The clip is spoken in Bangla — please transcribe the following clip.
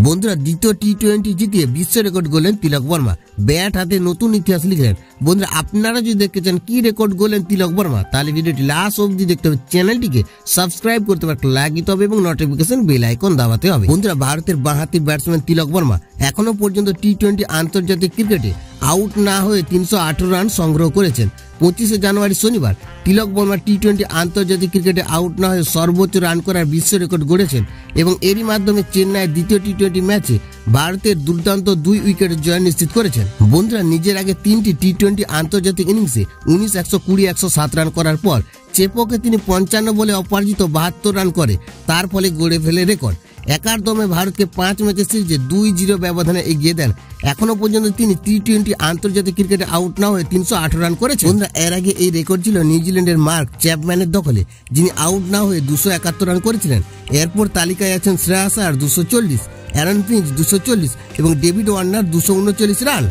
বন্ধুরা দ্বিতীয় টি-20 জিতিয়ে বিশ্ব রেকর্ড গড়লেন তিলক বর্মা। ব্যাট হাতে নতুন ইতিহাস লিখলেন। বন্ধুরা আপনারা যদি দেখতে চান কি রেকর্ড গড়লেন তিলক বর্মা, তাহলে ভিডিওটি লাস্ট অবধি দেখতে হবে। চ্যানেলটিকে সাবস্ক্রাইব করতে হবে, লাইক দিতে হবে এবং নোটিফিকেশন বেল আইকন দাবাতে হবে। বন্ধুরা ভারতের বাঁহাতি ব্যাটসম্যান তিলক বর্মা এখনো পর্যন্ত টি-20 আন্তর্জাতিক ক্রিকেটে আউট না হয়ে 318 রান সংগ্রহ করেছেন। 25 জানুয়ারি শনিবার তিলক বর্মা টি-20 আন্তর্জাতিক ক্রিকেটে আউট না হয়ে সর্বোচ্চ রান করার বিশ্ব রেকর্ড গড়েছেন এবং এরই মাধ্যমে চেন্নাইয়ের দ্বিতীয় টি-20 ম্যাচে ভারতের দুর্দান্ত 2 উইকেটের জয় নিশ্চিত করেছেন। বন্ধুরা নিজের আগে 3টি টি-20 আন্তর্জাতিক ইনিংসে 19, 120, 107 রান করার পর চেপকে তিনি 55 বলে অপরাজিত 72 রান করে তার ফলে গড়ে ফেলে রেকর্ড। একার দমে ভারতকে 5 ম্যাচের সিরিজে 2-0 ব্যবধানে এগিয়ে দেন। এখনো পর্যন্ত তিনি টি-20 আন্তর্জাতিক ক্রিকেটে আউট না হয়ে 318 রান করেছেন। বন্ধুরা এর আগে এই রেকর্ড ছিল নিউজিল্যান্ডের মার্ক চ্যাপম্যানের দখলে, যিনি আউট না হয়ে 271 রান করেছিলেন। এরপর তালিকায় আছেন শ্রেয়াস আয়ার 240, অ্যারন ফিঞ্চ 240 এবং ডেভিড ওয়ার্নার 239 রান।